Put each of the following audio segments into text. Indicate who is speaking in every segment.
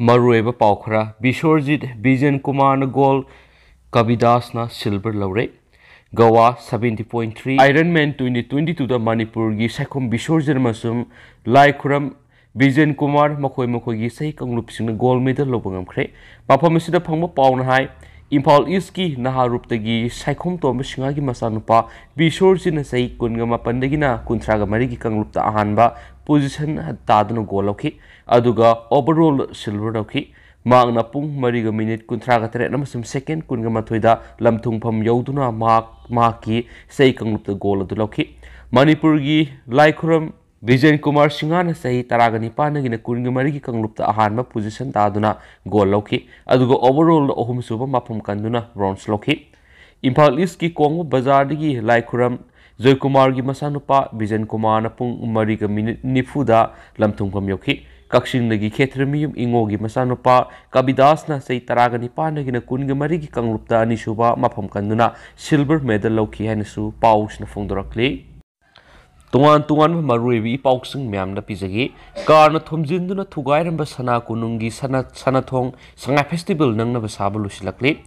Speaker 1: Marueba Paukra, Bishorjit, Bijan Kumar Gold, Kabidasna Silver Laure, Goa 70.3, Ironman 2022 the Manipur gi Sakom Bishorjit Masum, Lai Kuram, Bijan Kumar, Makoi Mokogi Sai Kanglupsing gold medal Lopangam Cre, Papa Misida Pangma Paun High, Impal Iski, Naharuptagi, Saikom Tomashingagi Masanupa, Bishorjin Sai Kungama Pandagina, Kuntraga Mariki Kanglupta Ahanba, position had Tadano Goloki, Aduga, overall silver doki, Magna Pung, Mariga minute, Kuntraga Terenamasum second, Kungamatoida, Lamtung Pam Yoduna, Maki, Sai Kanglupta Gola Duloki, Manipurgi, Laikuram, Bijan Kumar Singana say Taragani Panagina Kungamariki Kanglupta Ahanba position Taduna Goloki, Aduga overall Ohum Suba Mapum Kanduna, Bronze Loki, Impal Iski Kongo Bazardigi, Laikuram, Zoy Kumargi Masanupa, Bijan Kumar Napung Mariga Nifuda, Lamtung Yoki, Kakshin Nagi Ketremium, Ingogi Masanupa, Kabidasna say Taragani Panagina Kungamariki Kanglupta Nishuba, Mapum Kanduna, Silver Medal Loki Hanisu, Paus Nafundorakli. Tuan Maruevi Pauxing Mamna Pizagi, Garna Tumzinduna Tugairamba Sana Kunungi Sanatong, Sanga Festival Nanga Sabalusilakli.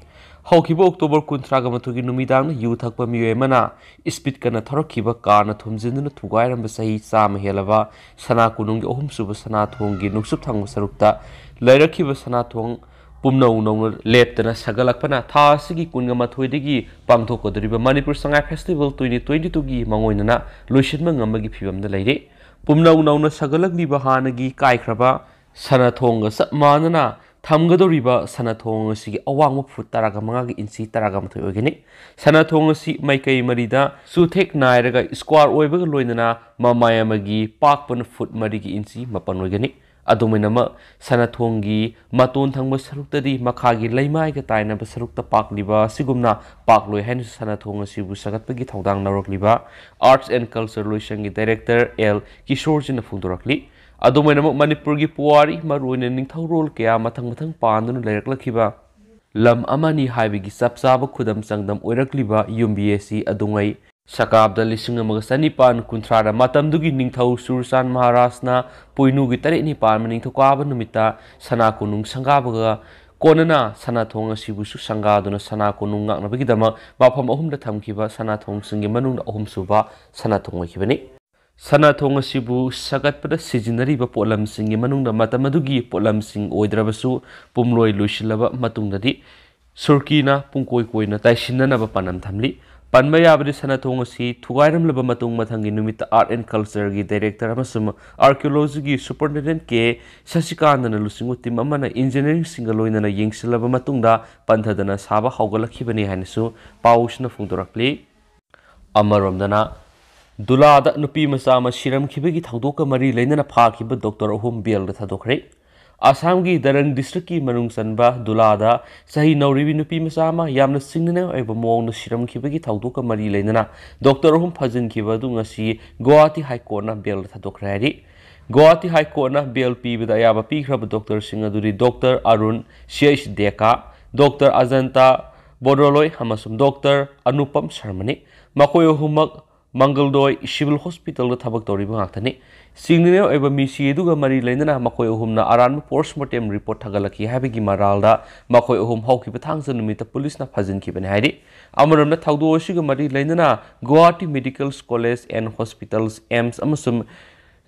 Speaker 1: Hokibo October Kuntragamatugi Numidang, Yutakpa Muemana, Ispitkana Torokiba, Garna Tumzinduna Tugairamba Sahi Sam Helava, Sana Kunungi Ohum Suba Sanatongi, Nuksuptang Sarukta, Lerakiba Sanatong. Pumno no leptana sagalakpana thasigi kungamathoidigi pangthokodriba Manipur Sangai Festival 2022 gi mangoinana loisinma ngamagi phibamda leire pumno no sagalakliba hanagi kaikhraba sanathonga sapmanana thamgadoriba sanathong sigi awangma phut taraga manga gi inchi taraga mathoi ogeni sanathong si maikai marida suthek nairaga square oibaga loinana mamayamagi pakpon foot marigi inchi mapan ogeni Aduminama Sanatongi, Maton Tangba Sarukti, Makagi, Laimai, Taina, Sarukta Park Liba, Sigumna, Park Loy Hen Sanatonga Sibu Sagatpagi Tawdang Narok Liba, Arts and Culture Loishangi Director L. Kishore in the Fundurakli, Aduminama Manipurgi Puari, Maruin and Ningtau Kea, Matang Pandan, Leraklakiba, Lam Amani Haibigi Sapsaba Kudam Sangdam Urakliba, UMBSC Adungai. Sakabda Lisinga Magasanipan, Kuntrada, Matamdugi Ningtau, Sursan Maharasna, Puinugi Tarini Parmaning to Kaba Numita, Sanakunung Sangabaga, Konana, Sanatonga Sibusu Sangaduna, Sanakunung Nabigidama, Bapam Ohum the Tamkiba, Sanatong Singimanung Ohum Suba, Sanatonga Kibani. Sanatonga Sibu, Sagat Pada Sizinari Polam Singimanung the Matamadugi, Polam Sing Oidrabasu, Pumroi Lushilava, Matungadi, Surkina, Punkoi Koina, Taishina Panam Tamli. Panmaya Abdi Sanatonga Tuairam Labamatung Matangi Numita Art and Culture Director Amasum, Archaeology Superintendent K. Sasikan and Lusingutim Amana Engineering Singaloin and a Yings Lavamatunda, Pantadana Saba Hogala Kibani Hanisu, Paushna Fundurakli Amaramdana Dulada Nupi Masama Shiram Kibigi Tadoka Marie Lenana Parkiba Dr. Ohum Biel the Tadokre. Asamgi Darang District Manung Sanba, Dulada, Sahi no Rivinupi Masama, Yamna Singna, Evamong, the Shiram Kibiki, Tauduka Marie Lenana, Dr. Hum Pazin Kivadunga si, Goati High Corner Bill Tadokradi, Goati High Corner BLP with Ayaba Pikra, Dr. Singaduri, Dr. Arun, Shesh Deka, Dr. Azanta, Bodoloi, Hamasum Dr. Anupam Sharmani, Makoyo Humak, Mangaldoy, Civil Hospital, the Tabaktori Mahatani. Signal ever Missy Duga Marie Lena, Makoy Humna Aran postmortem report Tagalaki, Habigi Maralda, Makoy Hum Hoki Patangs and meet the police na Pazin Kiban Hadi. Amaram Taudo Sugar Marie Lena, Guwahati Medical Scholars and Hospitals, Ems Amusum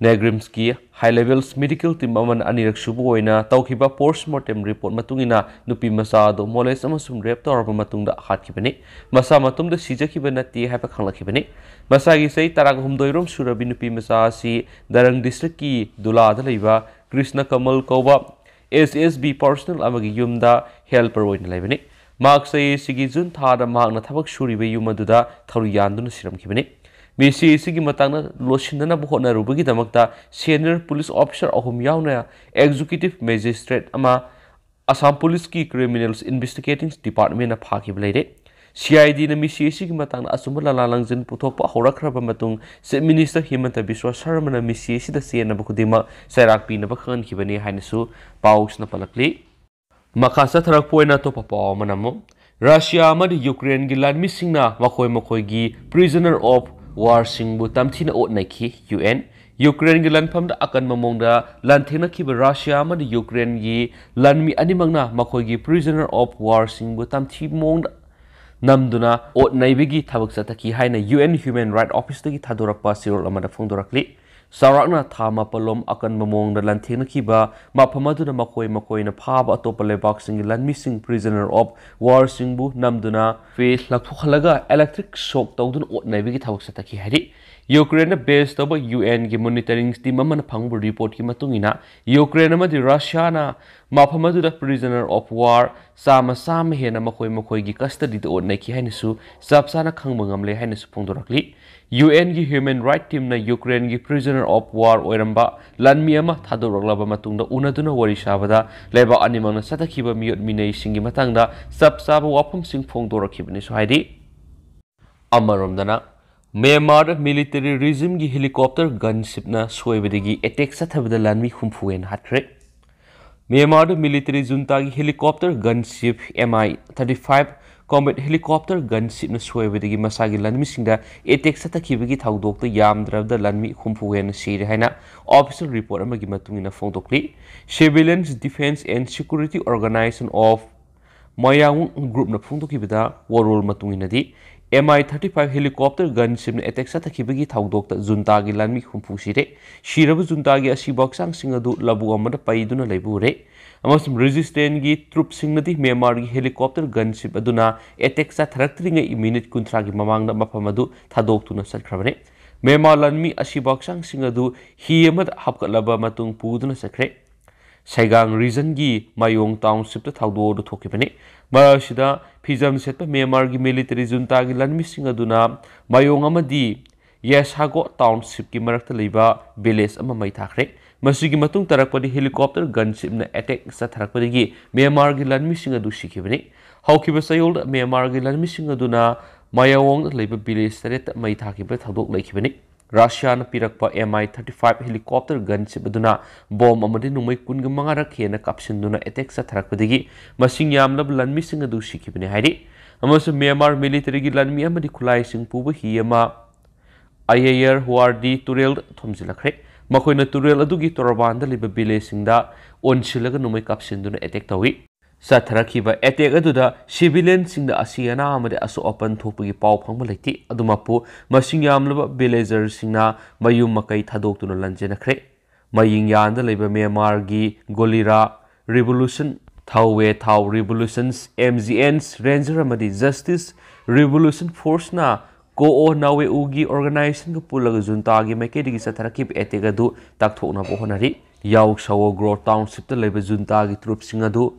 Speaker 1: Negrimski, High Levels Medical Timaman Anirak Shuboina, Taukiba postmortem report Matungina, Nupi Masado, Moles Amusum Reptor Matunda Hatkibani, Masamatum the Sijakibanati have a Kalakibani. Masagi say Taragum Doirum Surabi Nupi Masasi, Darang District Dula Daliva, Krishna Kamal Koba, SSB Personal Amagi Yumda, Helper Win Leveni. Mark say Sigizun Tada Magna Tabak Shuribe Yumaduda, Tauriandun Siram Kibani. Missy Sigimatana, Loshindana Buhona Rubagi Damakta, Senior Police Officer Ohum Yauna, Executive Magistrate Ama, Assam Police Key Criminals Investigating Department of Haki Blade. CID na Missy Sigimatang Asumala Langzin Putopa Horakraba Matung, said Minister Himanta Biswa Saramana Missy the Siena Bukudima, Sarak Pina Bakan Kibani Hanisu, Paus Napalakli. Makasa Tarapoina Topapa Manamo, Russia Mad Ukraine Gilan missing na Makoi Makoigi, prisoner of War Singbu Tamtina Otnaki, UN, Ukraine की लनफम अकन ममोंग लाथेना Russia Ukraine की लानमी अनिमंगना मखोई prisoner of war सिंह तमथी मोंग नमदुना ओट नैबगी थबक चतकी हाइना यूएन ह्यूमन राइट ऑफिस की थादोरक्पा सिरोल अमदा फोंदोरक्ली Sarakna Thama Palom Akan Mamong the Lantina Kiba, Mapamaduna Makoi Makoi Pab Atopale boxing Lanmi prisoner of war Singbu Namduna Face Lakhalaga electric shock Todun Ot Navigate Hausataki Hari. Ukraine based over UN ki monitoring team man phangbu report ki matungina Ukraine ma di Russia na maphamadu da prisoner of war sama hena makoi gi custody do nei ki hainisu sapsana khangba ngamle hainisu phongdorakli UN gi human right team na Ukraine gi prisoner of war oiramba lanmi ama thadoroklaba matungda unaduna wari sabada leba animang na satakhiba miyot minei singi matangda sapsaba wafam sing phongdorakhibani so haidi amaromdana Myanmar military regime की helicopter gunship na Soibada attack sathabada Lanmi humfuen hatre. Myanmar military junta की helicopter gunship Mi-35 combat helicopter gunship na Soibada masagi Lanmi singda attack satakibagi thaudokta yamdrabda Lanmi humfuen sire haina official report amagi matungina phongdokli Civilians Defense and Security Organization of Mayang group na phongdokibada warol matunginadi Mi-35 helicopter gunship na attack satakibagi thaudokta junta gi Lanmi humfu sire shirabu junta gi asibaksang singadu labu amada paiduna leibure amasum resistant gi troops singnadi Myanmar gi helicopter gunship aduna attack satharaktringa minute kuntra gi mamangda mapamadu thadoktuna sakrabane Myanmar Lanmi asibaksang singadu hi amad hapkalaba matung puduna sakre Saigang region gi Mayong township ta thaudo do thokibane marashida Fizam setpa Myanmar gi military junta gi Lanmi singaduna Mayong amadi Yasago township ki marakta leiba village ama mai thakre masigi matung tarakpadi helicopter gunship na attack sa tharakpadi gi Myanmar gi Lanmi singadu sikibane haukiba sayol Myanmar gi Lanmi singaduna Mayong leiba village taret mai thakiba thodok leikibane Russia na pirakpa Mi-35 helicopter gunship aduna bomb amadi numai kunga mangarak hena kapsinbada attack sa tharakpadagi masing yamlab Lanmi singadu sikibane hairi amasu Myanmar military gi Lanmi amadi khulai sing puba hi ama ayayer huardi turel thomjilakre makoina turel adugi torbanda liba village singda onsilaga numai kapsinbada attack tawi Satarakiba attack aduda civilian singda asiana amade aso open thopagi pau phangma leiti adumapu masing yamlaba villager singna mayum makai thadoktuna lanjena khre maying yanda leba Myanmar gi golira revolution thau revolutions MGNs ranger amadi justice revolution force na ko nawe ugi organization ko pulaga junta gi makai digi satarakib attack adu takthokna bohonari yaw sawo grow township ta leba junta gi troops singadu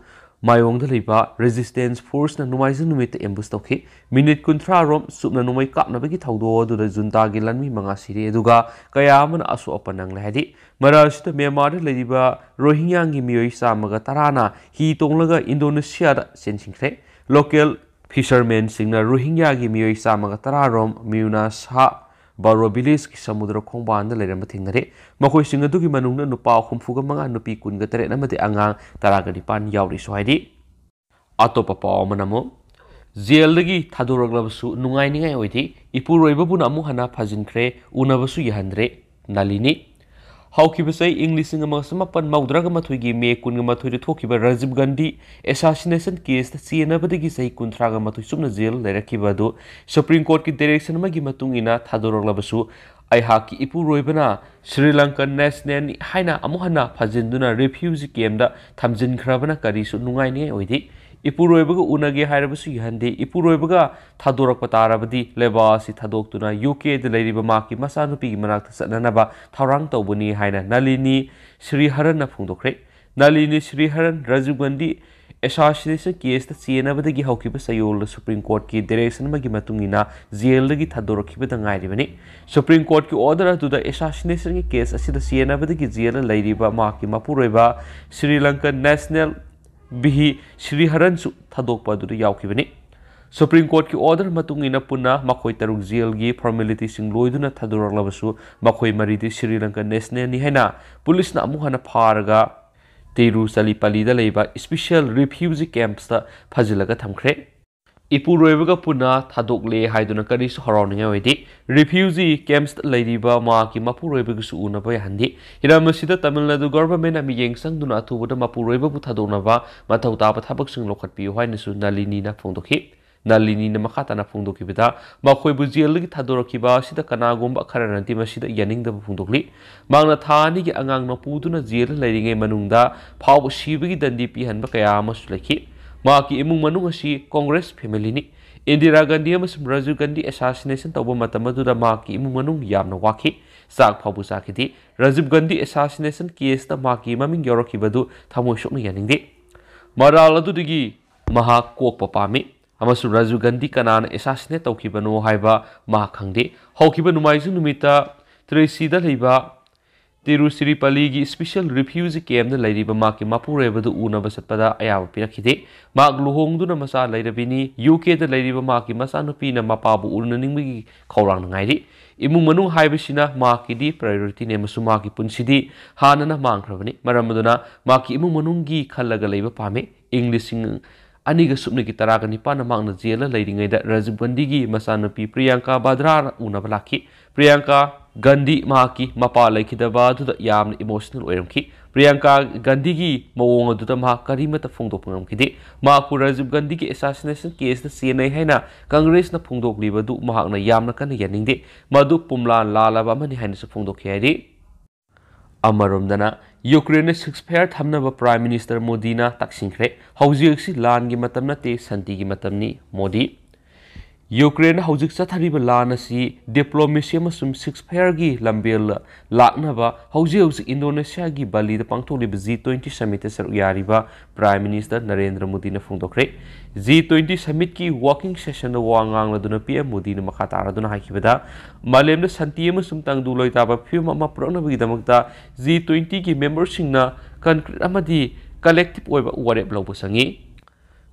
Speaker 1: Mayong da liba resistance force na numai zu numit ambush tokhi minute kunthra rom supna numai kapna bagi thaudo du da junta gi Lanmi manga siri eduga kaya man asu opanang lahadi marashita Myanmar da liba Rohingya gi miyoi samaga tarana hi tonglaga Indonesia da sensingre local fishermen singna Rohingya gi miyoi samaga tararom miuna sa Baro village ki samudra khongban da leram thingnare makoi singadu gi manungna nupa khumfuga manga nupi kunga tere namati angang taraga dipan yauri so haidi atopa paw manamo jail gi thadoraglabasu nungai ningai oidi ipuroiba buna amu hana phajinkhre unabasu yahandre nalini Haukibasai English Singamapan Maudraga Matugi me Kungamatu Tokiba Rajiv Gandhi assassination case the Sienabadi Sai Kuntraga Matu Sumna Jail Lerakibado Supreme Court ki direction Magi Matungina Thadoraglabasu Aihaki Ipu Roibana Sri Lankan National Haina Amuhana Pazinduna refugee came the Tamjin Krabana Karisu Nungai Oidi Ipuroibaga Unagi Harabasu Yandi Ipuroibaga Tadorak Patarabadi Lebasi Tadok UK the Lady Bamaki Masanupi Manak Sananaba Tarang Tobuni Haina Nalini Sri Harana Pundokre Nalini Sri Haran Rajiv Gandhi assassination case the Siena the Gihokiba Sayol Supreme Court ki direction Magimatungina Zielagi Tadorokiba the Nairivani Supreme Court ki order to the assassination case as the Siena the Giziela Lady Bamaki Mapureva Sri Lankan National Bihi Sri Haran su thadokpa du yaukibani Supreme Court ki order matungina punna makoi taruk jail gi formality sing loiduna thadoraglabasu makoi maridi Sri Lanka National ni haina police na amuhana pharaga Teru Salipali da leiba special refugee camps ta phajilaga thamkhre ꯏꯄꯨꯔꯣꯏꯕꯒ ꯄꯨꯟꯅ ꯊꯥꯗꯣꯛꯂꯦ ꯍꯥꯏꯗꯨꯅ ꯀꯔꯤꯁꯨ ꯍꯔꯥꯎꯅꯤꯡꯉꯥꯏ ꯑꯣꯏꯗꯦ refugee ꯀꯦꯝꯞꯁꯇ ꯂꯩꯔꯤꯕ ꯃꯍꯥꯛꯀꯤ ꯃꯄꯨꯔꯣꯏꯕꯒꯁꯨ ꯎꯅꯕ ꯌꯥꯍꯟꯗꯦ ꯍꯤꯔꯝ ꯑꯁꯤꯗ ꯇꯥꯃꯤꯜ ꯅꯥꯗꯨ ꯒꯚꯔꯟꯃꯦꯟꯠꯅ ꯃꯤꯠꯌꯦꯡ ꯆꯪꯗꯨꯅ ꯑꯊꯨꯕꯗ ꯃꯄꯨꯔꯣꯏꯕꯕꯨ ꯊꯥꯗꯣꯛꯅꯕ ꯃꯊꯧ ꯇꯥꯕ ꯊꯕꯛꯁꯤꯡ ꯂꯧꯈꯠꯄꯤꯌꯨ ꯍꯥꯏꯅꯁꯨ ꯅꯂꯤꯅꯤꯅ ꯐꯣꯡꯗꯣꯛꯈꯤ ꯅꯂꯤꯅꯤꯅ ꯃꯈꯥ ꯇꯥꯅ ꯐꯣꯡꯗꯣꯛꯈꯤꯕꯗ ꯃꯈꯣꯏꯕꯨ ꯖꯦꯜꯗꯒꯤ ꯊꯥꯗꯣꯔꯛꯈꯤꯕ ꯑꯁꯤꯗ ꯀꯅꯥꯒꯨꯝꯕ ꯈꯔꯅꯗꯤ ꯃꯁꯤꯗ ꯌꯥꯅꯤꯡꯗꯕ ꯐꯣꯡꯗꯣꯛꯂꯤ ꯃꯍꯥꯛꯅ ꯊꯥ ꯑꯅꯤꯒꯤ ꯑꯉꯥꯡꯅ ꯄꯨꯗꯨꯅ ꯖꯦꯜꯗ ꯂꯩꯔꯤꯉꯩ ꯃꯅꯨꯡꯗ ꯐꯥꯎꯕ ꯁꯤꯕꯒꯤ ꯗꯟꯗꯤ ꯄꯤꯍꯟꯕ ꯀꯌꯥ ꯑꯃꯁꯨ ꯂꯩꯈꯤ ꯃꯍꯥꯛꯀꯤ ꯏꯃꯨꯡ ꯃꯅꯨꯡ ꯑꯁꯤ ꯀꯣꯡꯒ꯭ꯔꯦꯁ ꯐꯦꯃꯤꯂꯤꯅꯤ ꯏꯟꯗꯤꯔꯥ ꯒꯥꯟꯙꯤ ꯑꯃꯁꯨꯡ ꯔꯥꯖꯤꯚ ꯒꯥꯟꯙꯤ ꯑꯦꯁꯥꯁꯤꯅꯦꯁꯟ ꯇꯧꯕ ꯃꯇꯝ ꯑꯗꯨꯗ ꯃꯍꯥꯛꯀꯤ ꯏꯃꯨꯡ ꯃꯅꯨꯡ ꯌꯥꯝꯅ ꯋꯥꯈꯤ ꯆꯥꯛ ꯐꯥꯎꯕ ꯆꯥꯈꯤꯗꯦ ꯔꯥꯖꯤꯚ ꯒꯥꯟꯙꯤ ꯑꯦꯁꯥꯁꯤꯅꯦꯁꯟ ꯀꯦꯁꯇ ꯃꯍꯥꯛꯀꯤ ꯃꯃꯤꯡ ꯌꯥꯎꯔꯛꯈꯤꯕꯗꯨ ꯊꯃꯣꯏ ꯁꯣꯛꯅ ꯌꯥꯅꯤꯡꯗꯦ ꯃꯔꯥꯜ ꯑꯗꯨꯗꯒꯤ ꯃꯍꯥꯛ ꯀꯣꯛꯄ ꯄꯥꯝꯃꯤ ꯑꯃꯁꯨꯡ ꯔꯥꯖꯤꯚ ꯒꯥꯟꯙꯤ ꯀꯅꯥꯅ ꯑꯦꯁꯥꯁꯤꯅꯦꯠ ꯇꯧꯈꯤꯕꯅꯣ ꯍꯥꯏꯕ ꯃꯍꯥꯛ ꯈꯪꯗꯦ ꯍꯧꯈꯤꯕ ꯅꯣꯡꯃꯥꯏꯖꯤꯡ ꯅꯨꯃꯤꯠꯇ ꯇ꯭ꯔꯦꯁꯤꯗ ꯂꯩꯕ ꯇꯤꯔꯨꯆꯤꯔꯥꯄꯜꯂꯤꯒꯤ ꯁ꯭ꯄꯦꯁꯤꯌꯦꯜ ꯔꯤꯐ꯭ꯌꯨꯖꯤ ꯀꯦꯝꯞꯇ ꯂꯩꯔꯤꯕ ꯃꯍꯥꯛꯀꯤ ꯃꯄꯨꯔꯣꯏꯕꯗꯨ ꯎꯅꯕ ꯆꯠꯄꯗ ꯑꯌꯥꯕ ꯄꯤꯔꯛꯈꯤꯗꯦ ꯃꯍꯥꯛ ꯂꯨꯍꯣꯡꯗꯨꯅ ꯃꯆꯥ ꯂꯩꯔꯕꯤꯅꯤ ꯌꯨꯀꯦꯗ ꯂꯩꯔꯤꯕ ꯃꯍꯥꯛꯀꯤ ꯃꯆꯥꯅꯨꯄꯤꯅ ꯃꯄꯥꯕꯨ ꯎꯅꯅꯤꯡꯕꯒꯤ ꯈꯧꯔꯥꯡꯅ ꯉꯥꯏꯔꯤ ꯏꯃꯨꯡ ꯃꯅꯨꯡ ꯍꯥꯏꯕꯁꯤꯅ ꯃꯍꯥꯛꯀꯤꯗꯤ ꯄ꯭ꯔꯥꯏꯌꯣꯔꯤꯇꯤꯅꯤ ꯑꯃꯁꯨꯡ ꯃꯍꯥꯛꯀꯤ ꯄꯨꯟꯁꯤꯗꯤ ꯍꯥꯟꯅꯅ ꯃꯥꯡꯈ꯭ꯔꯕꯅꯤ ꯃꯔꯝ ꯑꯗꯨꯅ ꯃꯍꯥꯛꯀꯤ ꯏꯃꯨꯡ ꯃꯅꯨꯡꯒꯤ ꯈꯜꯂꯒ ꯂꯩꯕ ꯄꯥꯝꯃꯤ ꯏꯪ 2019ꯗ ꯃꯍꯥꯛꯅ ꯖꯦꯜꯗ ꯂꯩꯔꯤꯉꯩꯗ ꯔꯥꯖꯤꯚ ꯒꯥꯟꯙꯤꯒꯤ ꯃꯆꯥꯅꯨꯄꯤ ꯄ꯭ꯔꯤꯌꯥꯡꯀꯥ ꯚꯥꯗ꯭ꯔꯥꯅ ꯎꯅꯕ ꯂꯥꯛꯈꯤ ꯄ꯭ꯔꯤꯌꯥꯡꯀꯥ ꯒꯥꯟꯙꯤ ꯃꯍꯥꯛꯀꯤ ꯃꯄꯥ ꯂꯩꯈꯤꯗꯕ ꯑꯗꯨꯗ ꯌꯥꯝꯅ ꯏꯃꯣꯁꯅꯦꯜ ꯑꯣꯏꯔꯝꯈꯤ ꯄ꯭ꯔꯤꯌꯥꯡꯀꯥ ꯒꯥꯟꯙꯤꯒꯤ ꯃꯑꯣꯡ ꯑꯗꯨꯗ ꯃꯍꯥꯛ ꯀꯔꯤꯃꯠꯇ ꯐꯣꯡꯗꯣꯛꯄ ꯉꯝꯈꯤꯗꯦ ꯃꯍꯥꯛꯄꯨ ꯔꯥꯖꯤꯚ ꯒꯥꯟꯙꯤꯒꯤ ꯑꯦꯁꯥꯁꯤꯅꯦꯁꯟ ꯀꯦꯁꯇ ꯆꯦꯟꯅꯩ ꯍꯥꯏꯅ ꯀꯪꯒ꯭ꯔꯦꯁꯅ ꯐꯣꯡꯗꯣꯛꯂꯤꯕꯗꯨ ꯃꯍꯥꯛꯅ ꯌꯥꯝꯅ ꯀꯟꯅ ꯌꯥꯅꯤꯡꯗꯦ ꯃꯗꯨ ꯄꯨꯝꯂꯥꯟ ꯂꯥꯜꯂꯕ ꯑꯃꯅꯤ ꯍꯥꯏꯅꯁꯨ ꯐꯣꯡꯗꯣꯛꯈꯤ ꯍꯥꯏꯔꯤ ꯑꯃꯔꯣꯝꯗꯅ ꯌꯨꯀ꯭ꯔꯦꯟꯅ ꯁꯤꯛꯁꯐꯥꯌꯔ ꯊꯝꯅꯕ ꯄ꯭ꯔꯥꯏꯝ ꯃꯤꯅꯤꯁꯇꯔ ꯃꯣꯗꯤꯅ ꯇꯛꯁꯤꯟꯈ꯭ꯔꯦ ꯍꯧꯖꯤꯛ ꯑꯁꯤ ꯂꯥꯟꯒꯤ ꯃꯇꯝ ꯅꯠꯇꯦ ꯁꯥꯟꯇꯤꯒꯤ ꯃꯇꯝꯅꯤ ꯃꯣꯗꯤ ꯌꯨꯀ꯭ꯔꯦꯟꯅ ꯍꯧꯖꯤꯛ ꯆꯠꯊꯔꯤꯕ ꯂꯥꯟ ꯑꯁꯤ ꯗꯤꯄ꯭ꯂꯣꯃꯦꯁꯤ ꯑꯃꯁꯨꯡ ꯁꯤꯛꯁꯐꯥꯌꯔꯒꯤ ꯂꯝꯕꯦꯜ ꯂꯥꯛꯅꯕ ꯍꯧꯖꯤꯛ ꯏꯟꯗꯣꯅꯦꯁꯤꯌꯥꯒꯤ ꯕꯥꯂꯤꯗ ꯄꯥꯡꯊꯣꯛꯂꯤꯕ G20 ꯁꯃꯤꯠꯇ ꯁꯔꯨꯛ ꯌꯥꯔꯤꯕ ꯄ꯭ꯔꯥꯏꯝ ꯃꯤꯅꯤꯁꯇꯔ ꯅꯔꯦꯟꯗ꯭ꯔ ꯃꯣꯗꯤꯅ ꯐꯣꯡꯗꯣꯛꯈ꯭ꯔꯦ G20 ꯁꯃꯤꯠꯀꯤ ꯋꯥꯀꯤꯡ ꯁꯦꯁꯟꯗ ꯋꯥ ꯉꯥꯡꯂꯗꯨꯅ PM ꯃꯣꯗꯤꯅ ꯃꯈꯥ ꯇꯥꯔꯗꯨꯅ ꯍꯥꯏꯈꯤꯕꯗ ꯃꯥꯂꯦꯝꯗ ꯁꯥꯟꯇꯤ ꯑꯃꯁꯨꯡ ꯇꯪꯗꯨ ꯂꯩꯇꯥꯕ ꯐꯤꯚꯝ ꯑꯃ ꯄꯨꯔꯛꯅꯕꯒꯤꯗꯃꯛꯇ G20ꯒꯤ ꯃꯦꯝꯕꯔꯁꯤꯡꯅ ꯀꯟꯀ꯭ꯔꯤꯠ ꯑꯃꯗꯤ ꯀꯂꯦꯛꯇꯤꯕ ꯑꯣꯏꯕ ꯋꯥꯔꯦꯞ ꯂꯧꯕ ꯆꯪꯏ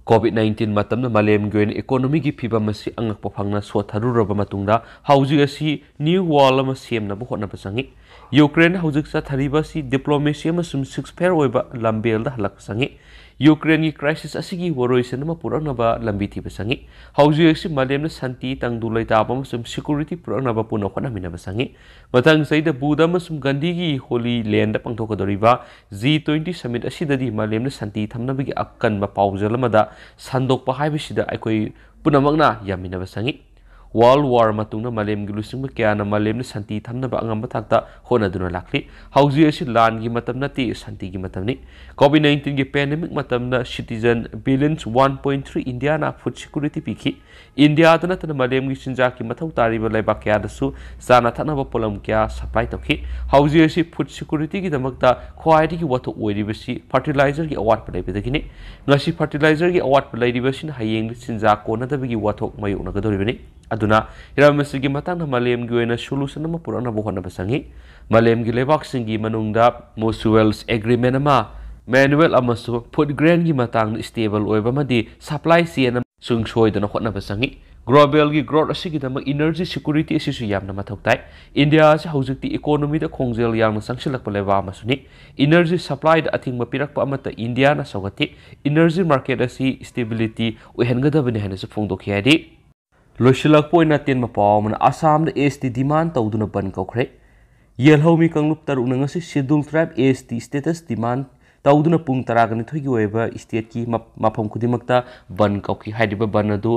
Speaker 1: COVID-19 ꯃꯇꯝꯗ ꯃꯥꯂꯦꯝꯒꯤ ꯑꯣꯏꯅ ꯏꯀꯣꯅꯣꯃꯤꯒꯤ ꯐꯤꯚꯝ ꯑꯁꯤ ꯑꯉꯛꯄ ꯐꯪꯅ ꯁꯣꯠꯊꯔꯨꯔꯕ ꯃꯇꯨꯡꯗ ꯍꯧꯖꯤꯛ ꯑꯁꯤ ꯅ꯭ꯌꯨ ꯋꯥꯔꯜ ꯑꯃ ꯁꯦꯝꯅꯕ ꯍꯣꯠꯅꯕ ꯆꯪꯏ ꯌꯨꯀ꯭ꯔꯦꯟꯅ ꯍꯧꯖꯤꯛ ꯆꯠꯊꯔꯤꯕ ꯑꯁꯤ ꯗꯤꯄ꯭ꯂꯣꯃꯦꯁꯤ ꯑꯃꯁꯨꯡ ꯁꯤꯛꯁꯐꯥꯌꯔ ꯑꯣꯏꯕ ꯂꯝꯕꯦꯜꯗ ꯍꯜꯂꯛꯄ ꯆꯪꯏ ꯌꯨꯀ꯭ꯔꯦꯟꯒꯤ ꯀ꯭ꯔꯥꯏꯁꯤꯁ ꯑꯁꯤꯒꯤ ꯋꯥꯔꯣꯏꯁꯤꯟ ꯑꯃ ꯄꯨꯔꯛꯅꯕ ꯂꯝꯕꯤ ꯊꯤꯕ ꯆꯪꯏ ꯍꯧꯖꯤꯛ ꯑꯁꯤ ꯃꯥꯂꯦꯝꯗ ꯁꯥꯟꯇꯤ ꯇꯪꯗꯨ ꯂꯩꯇꯥꯕ ꯑꯃꯁꯨꯡ ꯁꯦꯀ꯭ꯌꯨꯔꯤꯇꯤ ꯄꯨꯔꯛꯅꯕ ꯄꯨꯟꯅ ꯍꯣꯠꯅꯃꯤꯟꯅꯕ ꯆꯪꯏ ꯃꯊꯪ ꯆꯍꯤꯗ ꯕꯨꯙ ꯑꯃꯁꯨꯡ ꯒꯥꯟꯙꯤꯒꯤ ꯍꯣꯂꯤ ꯂꯦꯟꯗ ꯄꯥꯡꯊꯣꯛꯀꯗꯧꯔꯤꯕ G20 ꯁꯃꯤꯠ ꯑꯁꯤꯗꯗꯤ ꯃꯥꯂꯦꯝꯗ ꯁꯥꯟꯇꯤ ꯊꯝꯅꯕꯒꯤ ꯑꯀꯟꯕ ꯄꯥꯎꯖꯦꯜ ꯑꯃꯗ ꯁꯟꯗꯣꯛꯄ ꯍꯥꯏꯕꯁꯤꯗ ꯑꯩꯈꯣꯏ ꯄꯨꯝꯅꯃꯛꯅ ꯌꯥꯃꯤꯟꯅꯕ ꯆꯪꯏ ꯋꯥꯔꯜ ꯋꯥꯔ ꯃꯇꯨꯡꯗ ꯃꯥꯂꯦꯝꯒꯤ ꯂꯨꯆꯤꯡꯕ ꯀꯌꯥꯅ ꯃꯥꯂꯦꯝꯗ ꯁꯥꯟꯇꯤ ꯊꯝꯅꯕ ꯑꯉꯝꯕ ꯊꯥꯛꯇ ꯍꯣꯠꯅꯗꯨꯅ ꯂꯥꯛꯂꯤ ꯍꯧꯖꯤꯛ ꯑꯁꯤ ꯂꯥꯟꯒꯤ ꯃꯇꯝ ꯅꯠꯇꯦ ꯁꯥꯟꯇꯤꯒꯤ ꯃꯇꯝꯅꯤ COVID-19ꯒꯤ ꯄꯦꯟꯗꯦꯃꯤꯛ ꯃꯇꯝꯗ ꯁꯤꯇꯤꯖꯟ ꯕꯤꯂꯤꯌꯟ 1.3 ꯏꯟꯗꯤꯌꯥꯅ ꯐꯨꯗ ꯁꯦꯀ꯭ꯌꯨꯔꯤꯇꯤ ꯄꯤꯈꯤ ꯏꯟꯗꯤꯌꯥꯗ ꯅꯠꯇꯅ ꯃꯥꯂꯦꯝꯒꯤ ꯆꯤꯟꯖꯥꯛꯀꯤ ꯃꯊꯧ ꯇꯥꯔꯤꯕ ꯂꯩꯕꯥꯛ ꯀꯌꯥꯗꯁꯨ ꯆꯥꯅ ꯊꯛꯅꯕ ꯄꯣꯠꯂꯝ ꯀꯌꯥ ꯁꯄ꯭ꯂꯥꯏ ꯇꯧꯈꯤ ꯍꯧꯖꯤꯛ ꯑꯁꯤ ꯐꯨꯗ ꯁꯦꯀ꯭ꯌꯨꯔꯤꯇꯤꯒꯤꯗꯃꯛꯇ ꯈ꯭ꯋꯥꯏꯗꯒꯤ ꯋꯥꯊꯣꯛ ꯑꯣꯏꯔꯤꯕꯁꯤ ꯐꯔꯇꯤꯂꯥꯏꯖꯔꯒꯤ ꯑꯋꯥꯠꯄ ꯂꯩꯕꯗꯒꯤꯅꯤ ꯉꯁꯤ ꯐꯔꯇꯤꯂꯥꯏꯖꯔꯒꯤ ꯑꯋꯥꯠꯄ ꯂꯩꯔꯤꯕꯁꯤꯅ ꯍꯌꯦꯡꯗꯤ ꯆꯤꯟꯖꯥꯛ ꯀꯣꯟꯅꯗꯕꯒꯤ ꯋꯥꯊꯣꯛ ꯃꯥꯌꯣꯛꯅꯒꯗꯧꯔꯤꯕꯅꯤ ꯑꯗꯨꯅ ꯍꯤꯔꯝ ꯑꯁꯤꯒꯤ ꯃꯇꯥꯡꯗ ꯃꯥꯂꯦꯝꯒꯤ ꯑꯣꯏꯅ ꯁꯣꯂꯨꯁꯟ ꯑꯃ ꯄꯨꯔꯛꯅꯕ ꯍꯣꯠꯅꯕ ꯆꯪꯏ ꯃꯥꯂꯦꯝꯒꯤ ꯂꯩꯕꯥꯛꯁꯤꯡꯒꯤ ꯃꯅꯨꯡꯗ ꯃꯨꯆꯨꯑꯦꯜꯁ ꯑꯦꯒ꯭ꯔꯤꯃꯦꯟ ꯑꯃ ꯃꯦꯅꯨꯑꯦꯜ ꯑꯃꯁꯨꯡ ꯐꯨꯗ ꯒ꯭ꯔꯦꯟꯒꯤ ꯃꯇꯥꯡꯗ ꯁ꯭ꯇꯦꯕꯜ ꯑꯣꯏꯕ ꯑꯃꯗꯤ ꯁꯄ꯭ꯂꯥꯏ ꯆꯦꯟ ꯑꯃꯁꯨꯡ ꯁꯣꯏꯗꯅ ꯍꯣꯠꯅꯕ ꯆꯪꯏ ꯒ꯭ꯂꯣꯕꯦꯜꯒꯤ ꯒ꯭ꯔꯣꯠ ꯑꯁꯤꯒꯤꯗꯃꯛ ꯏꯅꯔꯖꯤ ꯁꯦꯀ꯭ꯌꯨꯔꯤꯇꯤ ꯑꯁꯤꯁꯨ ꯌꯥꯝꯅ ꯃꯊꯧ ꯇꯥꯏ ꯏꯟꯗꯤꯌꯥ ꯑꯁꯤ ꯍꯧꯖꯤꯛꯇꯤ ꯏꯀꯣꯅꯣꯃꯤꯗ ꯈꯣꯡꯖꯦꯜ ꯌꯥꯝꯅ ꯆꯪꯁꯤꯜꯂꯛꯄ ꯂꯩꯕꯥꯛ ꯑꯃꯁꯨꯅꯤ ꯏꯅꯔꯖꯤ ꯁꯄ꯭ꯂꯥꯏꯗ ꯑꯊꯤꯡꯕ ꯄꯤꯔꯛꯄ ꯑꯃꯠꯇ ꯏꯟꯗꯤꯌꯥꯅ ꯁꯧꯒꯠꯇꯦ ꯏꯅꯔꯖꯤ ꯃꯥꯔꯀꯦꯠ ꯑꯁꯤ ꯁ꯭ꯇꯦꯕꯤꯂꯤꯇꯤ ꯑꯣꯏꯍꯟꯒꯗꯕꯅꯤ ꯍꯥꯏꯅꯁꯨ ꯐꯣꯡꯗꯣꯛꯈꯤ ꯍꯥꯏꯔꯤ ꯂꯣꯏꯁꯤꯜꯂꯛꯄ ꯑꯣꯏꯅ ꯑꯇꯦꯟꯕ ꯄꯥꯎ ꯑꯃꯅ ꯑꯁꯥꯝꯗ ST ꯗꯤꯃꯥꯟ ꯇꯧꯗꯨꯅ ꯕꯟ ꯀꯧꯈ꯭ꯔꯦ ꯌꯦꯜꯍꯧꯃꯤ ꯀꯥꯡꯂꯨꯞ ꯇꯔꯨꯛꯅ ꯉꯁꯤ ꯁꯦꯗ꯭ꯌꯨꯜ ꯇ꯭ꯔꯥꯏꯕ ST ꯁ꯭ꯇꯦꯇꯁ ꯗꯤꯃꯥꯟ ꯇꯧꯗꯨꯅ ꯄꯨꯡ 12ꯒꯤ ꯑꯣꯏꯕ ꯁ꯭ꯇꯦꯠꯀꯤ ꯃꯐꯝ ꯈꯨꯗꯤꯡꯃꯛꯇ ꯕꯟ ꯀꯧꯈꯤ ꯍꯥꯏꯔꯤꯕ ꯕꯟ ꯑꯗꯨ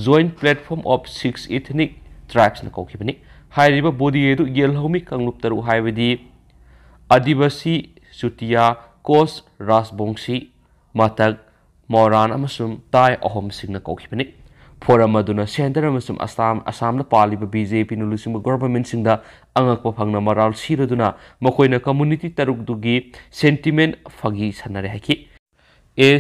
Speaker 1: ꯖꯣꯏꯟꯠ ꯄ꯭ꯂꯦꯠꯐꯣꯔꯝ ꯑꯣꯐ 6 ꯏꯊꯅꯤꯛ ꯇ꯭ꯔꯥꯏꯕꯁꯅ ꯀꯧꯈꯤꯕꯅꯤ ꯍꯥꯏꯔꯤꯕ ꯕꯣꯗꯤ ꯑꯗꯨ ꯌꯦꯜꯍꯧꯃꯤ ꯀꯥꯡꯂꯨꯞ ꯇꯔꯨꯛ ꯍꯥꯏꯕꯗꯤ ꯑꯗꯤꯕꯥꯁꯤ ꯆꯨꯇꯤꯌꯥ ꯀꯣꯁ ꯔꯥꯖꯕꯣꯡꯁꯤ ꯃꯇꯛ ꯃꯣꯔꯥꯟ ꯑꯃꯁꯨꯡ ꯇꯥꯏ ꯑꯍꯣꯝꯁꯤꯡꯅ ꯀꯧꯈꯤꯕꯅꯤ ꯐꯣꯔꯝ ꯑꯗꯨꯅ ꯁꯦꯟꯇꯔ ꯑꯃꯁꯨꯡ ꯑꯁꯥꯝꯗ ꯄꯥꯜꯂꯤꯕ BJPꯅ ꯂꯨꯆꯤꯡꯕ ꯒꯚꯔꯟꯃꯦꯟꯠꯁꯤꯡꯗ ꯑꯉꯛꯄ ꯐꯪꯅ ꯃꯔꯥꯜ ꯁꯤꯔꯗꯨꯅ ꯃꯈꯣꯏꯅ ꯀꯝꯃꯨꯅꯤꯇꯤ ꯇꯔꯨꯛꯇꯨꯒꯤ ꯁꯦꯟꯇꯤꯃꯦꯟꯠ ꯐꯥꯒꯤ ꯁꯥꯟꯅꯔꯦ ꯍꯥꯏꯈꯤ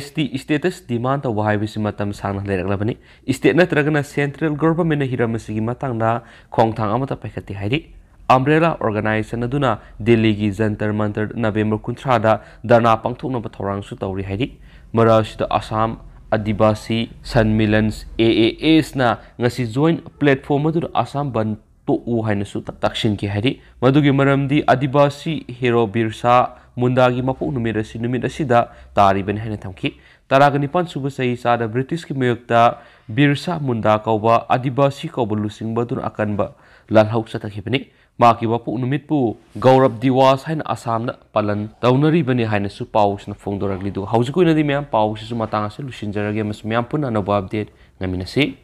Speaker 1: ST ꯁ꯭ꯇꯦꯇꯁ ꯗꯤꯃꯥꯟ ꯇꯧꯕ ꯍꯥꯏꯕꯁꯤ ꯃꯇꯝ ꯁꯥꯡꯅ ꯂꯩꯔꯛꯂꯕꯅꯤ ꯁ꯭ꯇꯦꯠ ꯅꯠꯇ꯭ꯔꯒꯅ ꯁꯦꯟꯇ꯭ꯔꯦꯜ ꯒꯚꯔꯟꯃꯦꯟꯠꯅ ꯍꯤꯔꯝ ꯑꯁꯤꯒꯤ ꯃꯇꯥꯡꯗ ꯈꯣꯡꯊꯥꯡ ꯑꯃꯠꯇ ꯄꯥꯏꯈꯠꯇꯦ ꯍꯥꯏꯔꯤ ꯑꯝꯕ꯭ꯔꯦꯂꯥ ꯑꯣꯔꯒꯅꯥꯏꯖꯦꯁꯟ ꯑꯗꯨꯅ ꯗꯦꯜꯂꯤꯒꯤ ꯖꯟꯇꯔ ꯃꯟꯇꯔꯗ ꯅꯕꯦꯝꯕꯔ 30ꯗ ꯙꯔꯅꯥ ꯄꯥꯡꯊꯣꯛꯅꯕ ꯊꯧꯔꯥꯡꯁꯨ ꯇꯧꯔꯤ ꯍꯥꯏꯔꯤ ꯃꯔꯛꯁꯤꯗ ꯑꯁꯥꯝ ꯑꯗꯤꯕꯥꯁꯤ ꯁꯟꯃꯤꯂꯟꯁ AASꯅ ꯉꯁꯤ ꯖꯣꯏꯟꯠ ꯄ꯭ꯂꯦꯠꯐꯣꯔꯝ ꯑꯗꯨꯗ ꯑꯁꯥꯝ ꯕꯟ ꯇꯣꯛꯎ ꯍꯥꯏꯅꯁꯨ ꯇꯛꯁꯤꯟꯈꯤ ꯍꯥꯏꯔꯤ ꯃꯗꯨꯒꯤ ꯃꯔꯝꯗꯤ ꯑꯗꯤꯕꯥꯁꯤ ꯍꯤꯔꯣ ꯕꯤꯔꯁꯥ ꯃꯨꯟꯗꯥꯒꯤ ꯃꯄꯣꯛ ꯅꯨꯃꯤꯠ ꯑꯁꯤ ꯅꯨꯃꯤꯠ ꯑꯁꯤꯗ ꯇꯥꯔꯤꯕꯅꯤ ꯍꯥꯏꯅ ꯊꯝꯈꯤ꯫ 19 ꯁꯨꯕ ꯆꯍꯤꯆꯥꯗ ꯕ꯭ꯔꯤꯇꯤꯁꯀꯤ ꯃꯥꯌꯣꯛꯇ ꯕꯤꯔꯁꯥ ꯃꯨꯟꯗꯥ ꯀꯧꯕ ꯑꯗꯤꯕꯥꯁꯤ ꯀꯧꯕ ꯂꯨꯆꯤꯡꯕ ꯑꯗꯨꯅ ꯑꯀꯟꯕ ꯂꯥꯜꯍꯧ ꯆꯠꯊꯈꯤꯕꯅꯤ꯫ ꯃꯍꯥꯛꯀꯤ ꯃꯄꯣꯛ ꯅꯨꯃꯤꯠꯄꯨ ꯒꯧꯔꯕ ꯗꯤꯋꯥꯁ ꯍꯥꯏꯅ ꯑꯁꯥꯝꯗ ꯄꯥꯂꯟ ꯇꯧꯅꯔꯤꯕꯅꯤ ꯍꯥꯏꯅꯁꯨ ꯄꯥꯎꯁꯤꯅ ꯐꯣꯡꯗꯣꯔꯛꯂꯤ꯫ ꯑꯗꯨꯒ ꯍꯧꯖꯤꯛ ꯑꯣꯏꯅꯗꯤ ꯃꯌꯥꯝ ꯄꯥꯎꯁꯤꯁꯨ ꯃꯇꯥꯡ ꯑꯁꯤ ꯂꯣꯏꯁꯤꯟꯖꯔꯒꯦ ꯑꯃꯁꯨꯡ ꯃꯌꯥꯝ ꯄꯨꯟꯅ ꯑꯅꯧꯕ ꯑꯞꯗꯦꯠ ꯉꯥꯏꯃꯤꯟꯅꯁꯤ꯫